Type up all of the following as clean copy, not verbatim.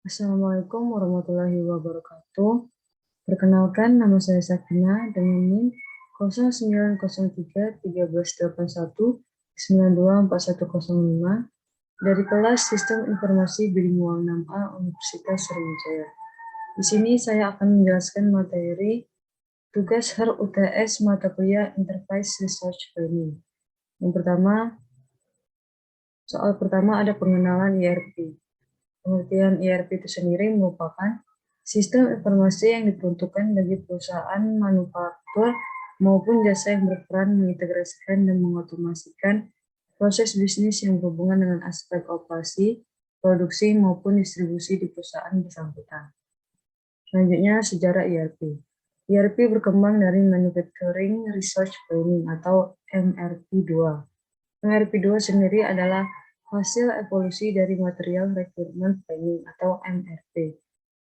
Assalamualaikum warahmatullahi wabarakatuh. Perkenalkan, nama saya Sakina dengan NIM 0903-1381-924105 dari kelas Sistem Informasi Bilingual 6A Universitas Sriwijaya. Di sini saya akan menjelaskan materi tugas HER UTS mata kuliah Enterprise Research Planning. Yang pertama, soal pertama ada pengenalan ERP. Pengertian ERP itu sendiri merupakan sistem informasi yang diperuntukkan bagi perusahaan manufaktur maupun jasa yang berperan mengintegrasikan dan mengotomasikan proses bisnis yang berhubungan dengan aspek operasi, produksi, maupun distribusi di perusahaan bersangkutan. Selanjutnya, sejarah ERP. ERP berkembang dari Manufacturing Research Planning atau MRP2. MRP2 sendiri adalah hasil evolusi dari Material Requirement Planning atau MRP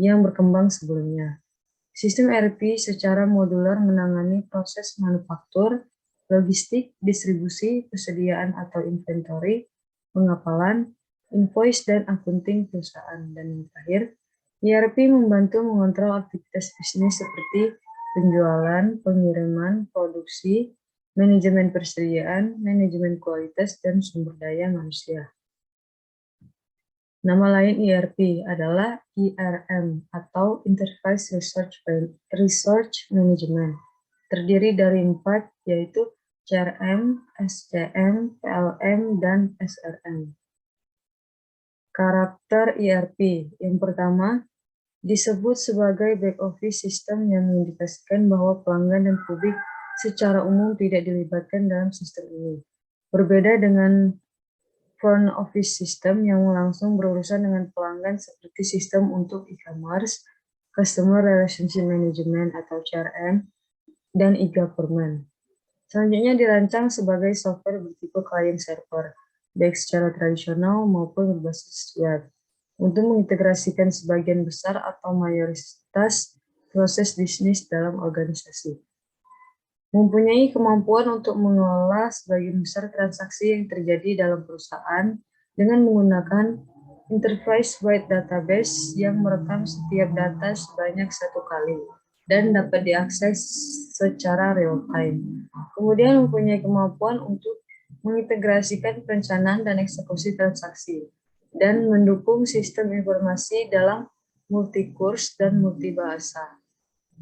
yang berkembang sebelumnya. Sistem ERP secara modular menangani proses manufaktur, logistik, distribusi, persediaan atau inventory, pengapalan, invoice, dan akunting perusahaan. Dan yang terakhir, ERP membantu mengontrol aktivitas bisnis seperti penjualan, pengiriman, produksi, manajemen persediaan, manajemen kualitas, dan sumber daya manusia. Nama lain ERP adalah IRM atau Enterprise Research Management. Terdiri dari 4, yaitu CRM, SCM, PLM, dan SRM. Karakter ERP. Yang pertama, disebut sebagai back office system yang mengindikasikan bahwa pelanggan dan publik secara umum tidak dilibatkan dalam sistem ini. Berbeda dengan front office system yang langsung berurusan dengan pelanggan seperti sistem untuk e-commerce, Customer Relationship Management atau CRM, dan e-government. Selanjutnya dirancang sebagai software bertipe client server, baik secara tradisional maupun berbasis web, untuk mengintegrasikan sebagian besar atau mayoritas proses bisnis dalam organisasi. Mempunyai kemampuan untuk mengelola sebagian besar transaksi yang terjadi dalam perusahaan dengan menggunakan enterprise-wide database yang merekam setiap data sebanyak 1 kali dan dapat diakses secara real-time. Kemudian mempunyai kemampuan untuk mengintegrasikan perencanaan dan eksekusi transaksi dan mendukung sistem informasi dalam multi-course dan multibahasa,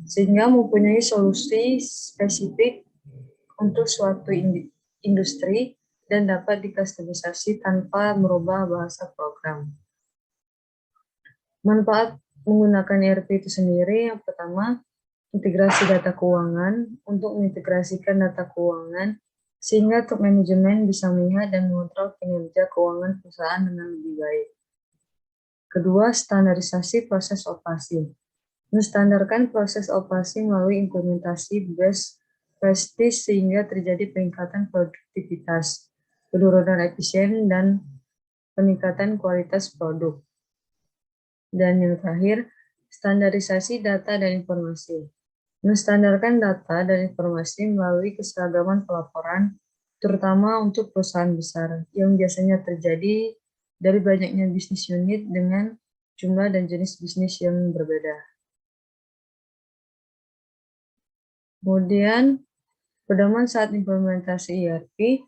sehingga mempunyai solusi spesifik untuk suatu industri dan dapat dikustomisasi tanpa merubah bahasa program. Manfaat menggunakan ERP itu sendiri, yang pertama, integrasi data keuangan untuk mengintegrasikan data keuangan sehingga top manajemen bisa melihat dan mengontrol kinerja keuangan perusahaan dengan lebih baik. Kedua, standarisasi proses operasi. Menstandarkan proses operasi melalui implementasi best practice sehingga terjadi peningkatan produktivitas, penurunan efisien, dan peningkatan kualitas produk. Dan yang terakhir, standarisasi data dan informasi. Menstandarkan data dan informasi melalui keseragaman pelaporan, terutama untuk perusahaan besar, yang biasanya terjadi dari banyaknya bisnis unit dengan jumlah dan jenis bisnis yang berbeda. Kemudian, pedoman saat implementasi ERP.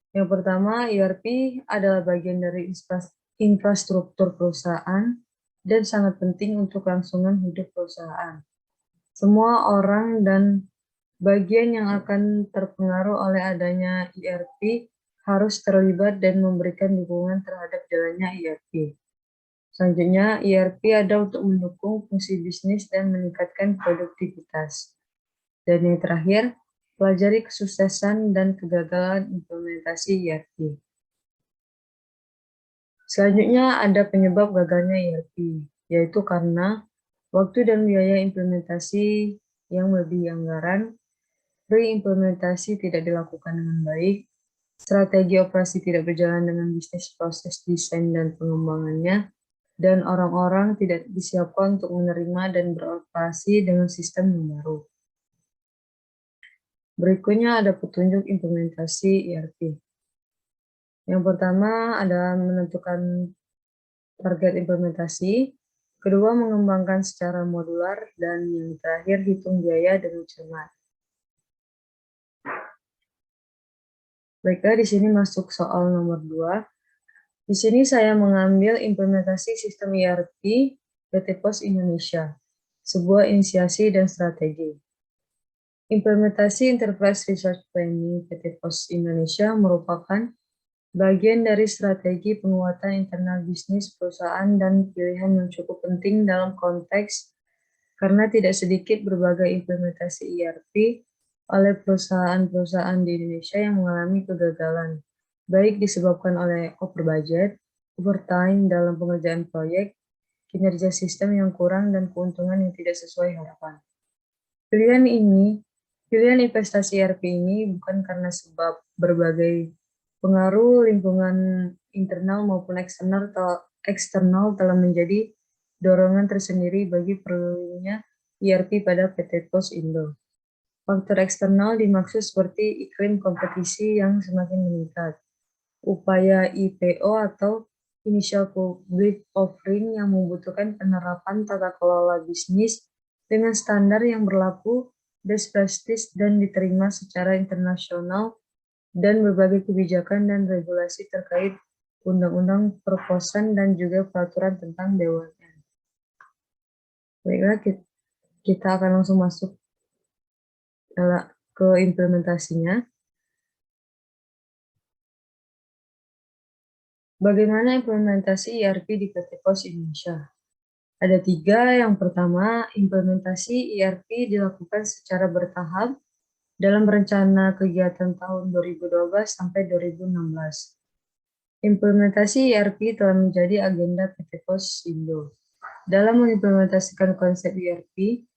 Yang pertama, ERP adalah bagian dari infrastruktur perusahaan dan sangat penting untuk kelangsungan hidup perusahaan. Semua orang dan bagian yang akan terpengaruh oleh adanya ERP harus terlibat dan memberikan dukungan terhadap jalannya ERP. Selanjutnya, ERP ada untuk mendukung fungsi bisnis dan meningkatkan produktivitas. Dan yang terakhir, pelajari kesuksesan dan kegagalan implementasi ERP. Selanjutnya ada penyebab gagalnya ERP, yaitu karena waktu dan biaya implementasi yang melebihi anggaran, pre-implementasi tidak dilakukan dengan baik, strategi operasi tidak berjalan dengan bisnis proses desain dan pengembangannya, dan orang-orang tidak disiapkan untuk menerima dan beroperasi dengan sistem yang baru. Berikutnya ada petunjuk implementasi ERP. Yang pertama adalah menentukan Target implementasi. Kedua, mengembangkan secara modular. Dan yang terakhir, hitung biaya dengan cermat. Baiklah, di sini masuk soal nomor 2. Di sini saya mengambil implementasi sistem ERP PT Pos Indonesia, sebuah inisiasi dan strategi. Implementasi Enterprise Resource Planning PT Pos Indonesia merupakan bagian dari strategi penguatan internal bisnis perusahaan dan pilihan yang cukup penting dalam konteks karena tidak sedikit berbagai implementasi ERP oleh perusahaan-perusahaan di Indonesia yang mengalami kegagalan, baik disebabkan oleh over budget, overtime dalam pengerjaan proyek, kinerja sistem yang kurang, dan keuntungan yang tidak sesuai harapan. Pilihan investasi ERP ini bukan karena sebab berbagai pengaruh lingkungan internal maupun eksternal telah menjadi dorongan tersendiri bagi perlunya ERP pada PT Pos Indo. Faktor eksternal dimaksud seperti iklim kompetisi yang semakin meningkat, upaya IPO atau Initial Public Offering yang membutuhkan penerapan tata kelola bisnis dengan standar yang berlaku, best practice, dan diterima secara internasional, dan berbagai kebijakan dan regulasi terkait undang-undang perposan dan juga peraturan tentang BUMN. Baiklah, kita akan langsung masuk ke implementasinya. Bagaimana implementasi ERP di PT Pos Indonesia? Ada 3. Yang pertama, implementasi ERP dilakukan secara bertahap dalam rencana kegiatan tahun 2012 sampai 2016. Implementasi ERP telah menjadi agenda PT Pos Indo. Dalam mengimplementasikan konsep ERP,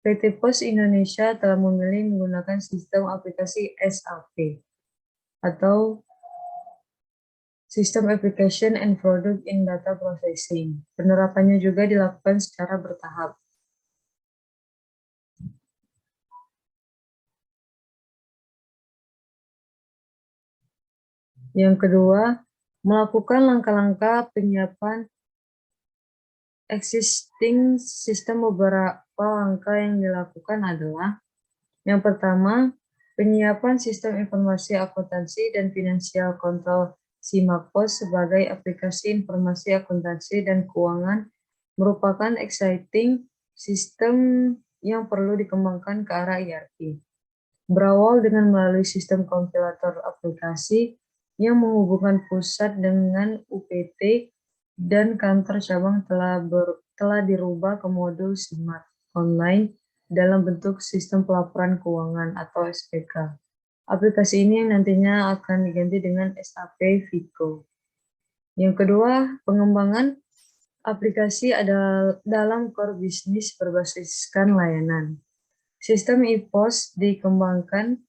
PT Pos Indonesia telah memilih menggunakan sistem aplikasi SAP atau System Application and Product in Data Processing. Penerapannya juga dilakukan secara bertahap. Yang kedua, melakukan langkah-langkah penyiapan existing sistem. Beberapa langkah yang dilakukan adalah: yang pertama, penyiapan sistem informasi akuntansi dan finansial kontrol SIMAPOS sebagai aplikasi informasi akuntansi dan keuangan merupakan exciting sistem yang perlu dikembangkan ke arah ERP. Berawal dengan melalui sistem kompilator aplikasi yang menghubungkan pusat dengan UPT dan kantor cabang telah dirubah ke modul SIMAT online dalam bentuk sistem pelaporan keuangan atau SPK. Aplikasi ini yang nantinya akan diganti dengan SAP Vico. Yang kedua, pengembangan aplikasi adalah dalam core bisnis berbasiskan layanan. Sistem IPOS dikembangkan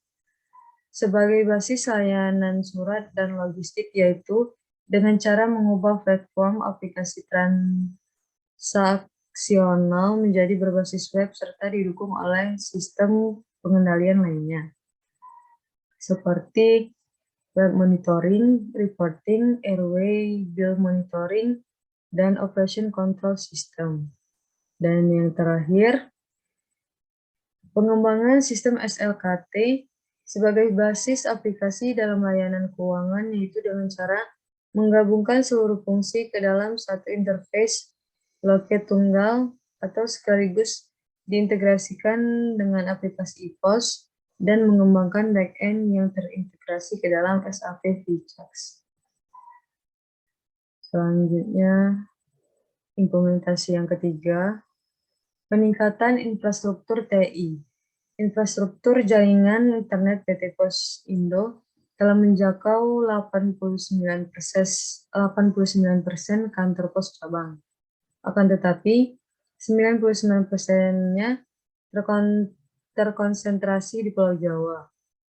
sebagai basis layanan surat dan logistik, yaitu dengan cara mengubah platform aplikasi transaksional menjadi berbasis web serta didukung oleh sistem pengendalian lainnya, seperti web monitoring, reporting, airway, bill monitoring, dan operation control system. Dan yang terakhir, pengembangan sistem SLKT sebagai basis aplikasi dalam layanan keuangan, yaitu dengan cara menggabungkan seluruh fungsi ke dalam satu interface loket tunggal atau sekaligus diintegrasikan dengan aplikasi IPOS dan mengembangkan back-end yang terintegrasi ke dalam SAP Vjax. Selanjutnya, implementasi yang ketiga, peningkatan infrastruktur TI. Infrastruktur jaringan internet PT Pos Indo telah menjangkau 89% kantor pos cabang. Akan tetapi, 99%-nya terkonsentrasi di Pulau Jawa.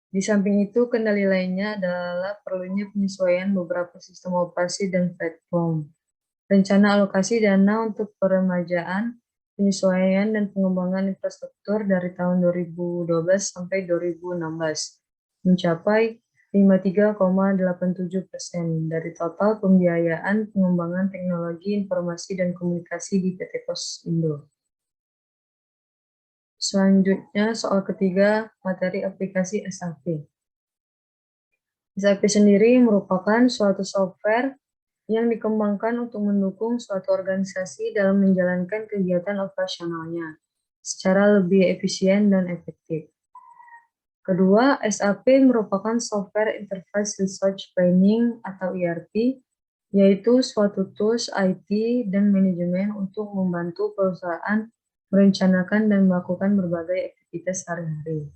Di samping itu, kendali lainnya adalah perlunya penyesuaian beberapa sistem operasi dan platform. Rencana alokasi dana untuk peremajaan, penyesuaian, dan pengembangan infrastruktur dari tahun 2012 sampai 2016 mencapai 53,87% dari total pembiayaan pengembangan teknologi informasi dan komunikasi di PT Pos Indo. Selanjutnya soal ketiga, materi aplikasi SAP. SAP sendiri merupakan suatu software yang dikembangkan untuk mendukung suatu organisasi dalam menjalankan kegiatan operasionalnya secara lebih efisien dan efektif. Kedua, SAP merupakan Software Interface Resource Planning atau ERP, yaitu suatu tools IT dan manajemen untuk membantu perusahaan merencanakan dan melakukan berbagai aktivitas sehari-hari.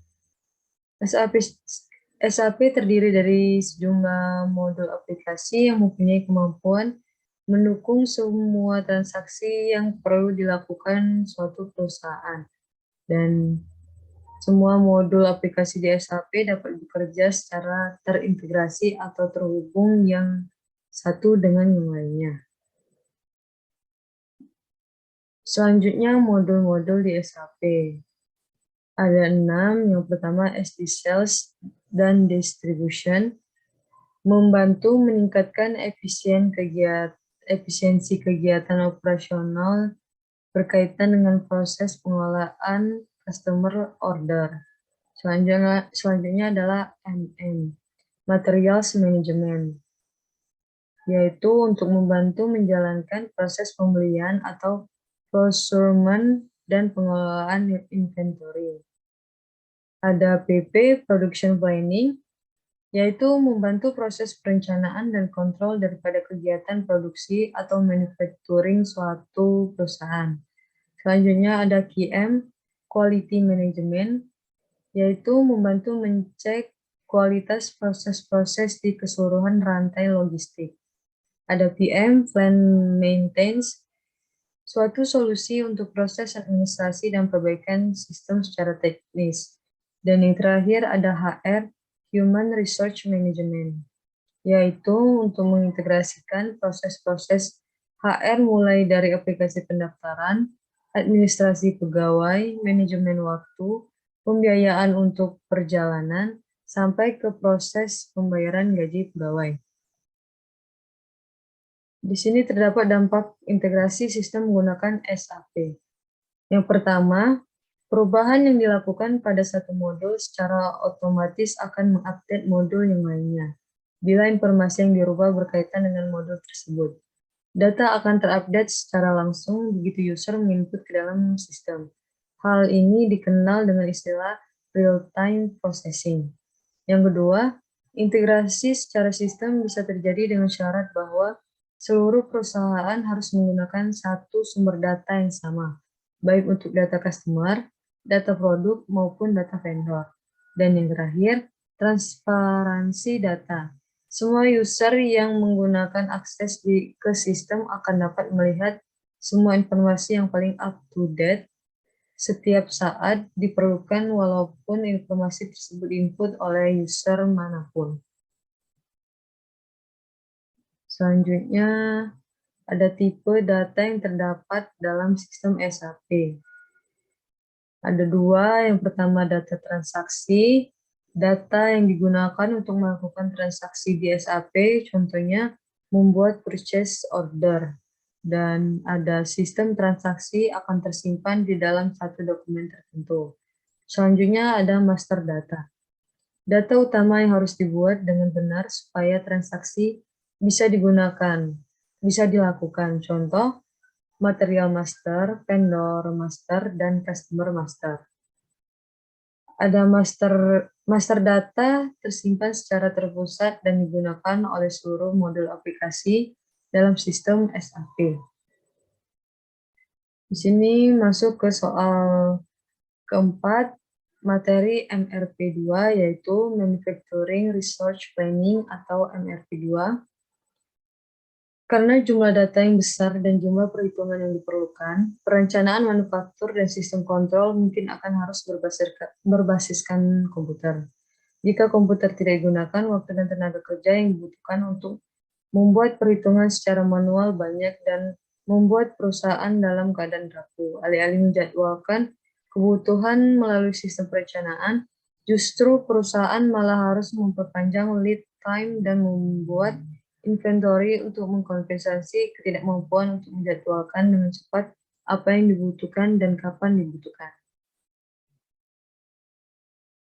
SAP terdiri dari sejumlah modul aplikasi yang mempunyai kemampuan mendukung semua transaksi yang perlu dilakukan suatu perusahaan. Dan semua modul aplikasi di SAP dapat bekerja secara terintegrasi atau terhubung yang satu dengan yang lainnya. Selanjutnya modul-modul di SAP. Ada 6, yang pertama SD Sales dan Distribution, membantu meningkatkan efisiensi kegiatan operasional berkaitan dengan proses pengelolaan customer order. Selanjutnya adalah MM, Materials Management, yaitu untuk membantu menjalankan proses pembelian atau procurement dan pengelolaan inventory. Ada PP, Production Planning, yaitu membantu proses perencanaan dan kontrol daripada kegiatan produksi atau manufacturing suatu perusahaan. Selanjutnya ada QM, Quality Management, yaitu membantu mencek kualitas proses-proses di keseluruhan rantai logistik. Ada PM, Plan Maintenance, suatu solusi untuk proses administrasi dan perbaikan sistem secara teknis. Dan yang terakhir ada HR, Human Resource Management, yaitu untuk mengintegrasikan proses-proses HR mulai dari aplikasi pendaftaran, administrasi pegawai, manajemen waktu, pembiayaan untuk perjalanan, sampai ke proses pembayaran gaji pegawai. Di sini terdapat dampak integrasi sistem menggunakan SAP. Yang pertama, perubahan yang dilakukan pada satu modul secara otomatis akan mengupdate modul yang lainnya. Bila informasi yang dirubah berkaitan dengan modul tersebut, data akan terupdate secara langsung begitu user menginput ke dalam sistem. Hal ini dikenal dengan istilah real-time processing. Yang kedua, integrasi secara sistem bisa terjadi dengan syarat bahwa seluruh perusahaan harus menggunakan satu sumber data yang sama, baik untuk data customer, data produk, maupun data vendor. Dan yang terakhir, transparansi data. Semua user yang menggunakan akses ke sistem akan dapat melihat semua informasi yang paling up-to-date setiap saat diperlukan walaupun informasi tersebut diinput oleh user manapun. Selanjutnya, ada tipe data yang terdapat dalam sistem SAP. Ada 2, yang pertama data transaksi, data yang digunakan untuk melakukan transaksi di SAP, contohnya membuat purchase order. Dan ada sistem transaksi akan tersimpan di dalam satu dokumen tertentu. Selanjutnya ada master data. Data utama yang harus dibuat dengan benar supaya transaksi bisa dilakukan. Contoh, material master, vendor master, dan customer master. Ada master data tersimpan secara terpusat dan digunakan oleh seluruh modul aplikasi dalam sistem SAP. Di sini masuk ke soal keempat, materi MRP2, yaitu Manufacturing Resource Planning atau MRP2. Karena jumlah data yang besar dan jumlah perhitungan yang diperlukan, perencanaan manufaktur dan sistem kontrol mungkin akan harus berbasiskan komputer. Jika komputer tidak digunakan, waktu dan tenaga kerja yang dibutuhkan untuk membuat perhitungan secara manual banyak dan membuat perusahaan dalam keadaan rapuh. Alih-alih menjadwalkan kebutuhan melalui sistem perencanaan, Justru perusahaan malah harus memperpanjang lead time dan membuat inventory untuk mengkompensasi ketidakmampuan untuk menjadwalkan dengan cepat apa yang dibutuhkan dan kapan dibutuhkan.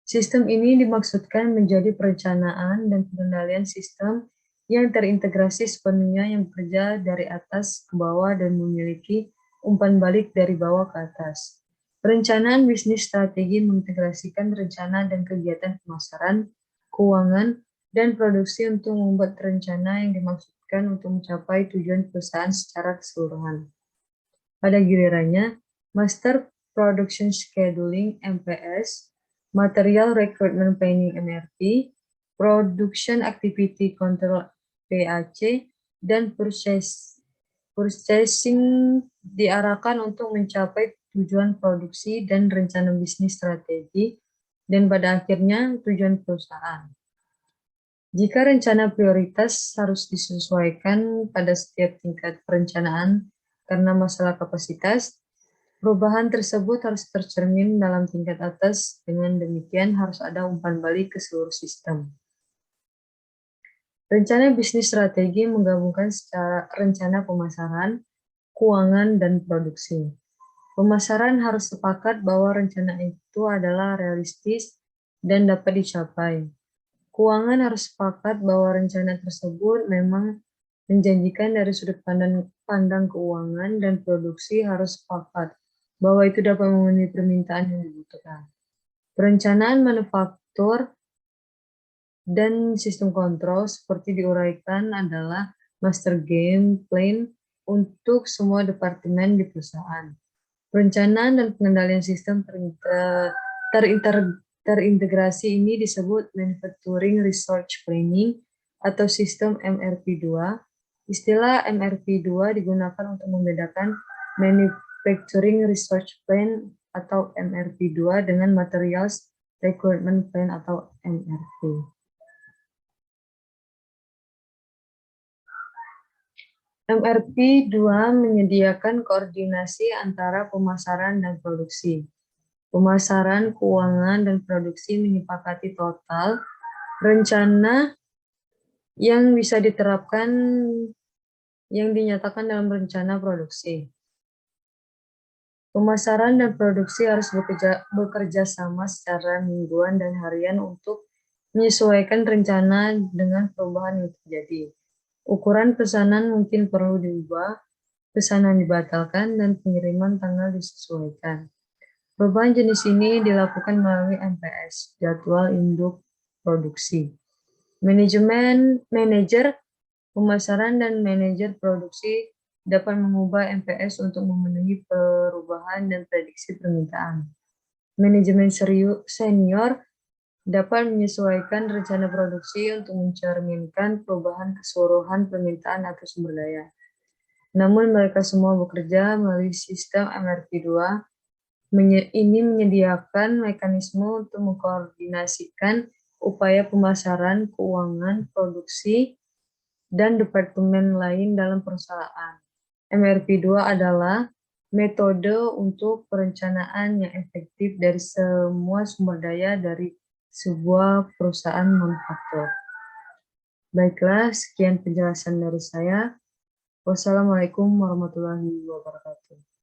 Sistem ini dimaksudkan menjadi perencanaan dan pengendalian sistem yang terintegrasi sepenuhnya yang bekerja dari atas ke bawah dan memiliki umpan balik dari bawah ke atas. Perencanaan bisnis strategi mengintegrasikan rencana dan kegiatan pemasaran, keuangan, dan produksi untuk membuat rencana yang dimaksudkan untuk mencapai tujuan perusahaan secara keseluruhan. Pada gilirannya, Master Production Scheduling (MPS), Material Recruitment Planning (MRP), Production Activity Control (PAC), dan Purchasing diarahkan untuk mencapai tujuan produksi dan rencana bisnis strategi, dan pada akhirnya tujuan perusahaan. Jika rencana prioritas harus disesuaikan pada setiap tingkat perencanaan karena masalah kapasitas, perubahan tersebut harus tercermin dalam tingkat atas, dengan demikian harus ada umpan balik ke seluruh sistem. Rencana bisnis strategi menggabungkan secara rencana pemasaran, keuangan, dan produksi. Pemasaran harus sepakat bahwa rencana itu adalah realistis dan dapat dicapai. Keuangan harus sepakat bahwa rencana tersebut memang menjanjikan dari sudut pandang keuangan, dan produksi harus sepakat bahwa itu dapat memenuhi permintaan yang dibutuhkan. Perencanaan manufaktur dan sistem kontrol seperti diuraikan adalah master game plan untuk semua departemen di perusahaan. Perencanaan dan pengendalian sistem terintegrasi ini disebut Manufacturing Research Planning atau sistem MRP2. Istilah MRP2 digunakan untuk membedakan Manufacturing Research Plan atau MRP2 dengan Materials Requirement Plan atau MRP. MRP2 menyediakan koordinasi antara pemasaran dan produksi. Pemasaran, keuangan, dan produksi menyepakati total rencana yang bisa diterapkan yang dinyatakan dalam rencana produksi. Pemasaran dan produksi harus bekerja sama secara mingguan dan harian untuk menyesuaikan rencana dengan perubahan yang terjadi. Ukuran pesanan mungkin perlu diubah, pesanan dibatalkan, dan pengiriman tanggal disesuaikan. Perubahan jenis ini dilakukan melalui MPS, jadwal induk produksi. Manajer pemasaran dan manajer produksi dapat mengubah MPS untuk memenuhi perubahan dan prediksi permintaan. Manajemen senior dapat menyesuaikan rencana produksi untuk mencerminkan perubahan keseluruhan permintaan atau sumber daya. Namun mereka semua bekerja melalui sistem MRP2. Ini menyediakan mekanisme untuk mengkoordinasikan upaya pemasaran, keuangan, produksi, dan departemen lain dalam perusahaan. MRP2 adalah metode untuk perencanaan yang efektif dari semua sumber daya dari sebuah perusahaan manufaktur. Baiklah, sekian penjelasan dari saya. Wassalamualaikum warahmatullahi wabarakatuh.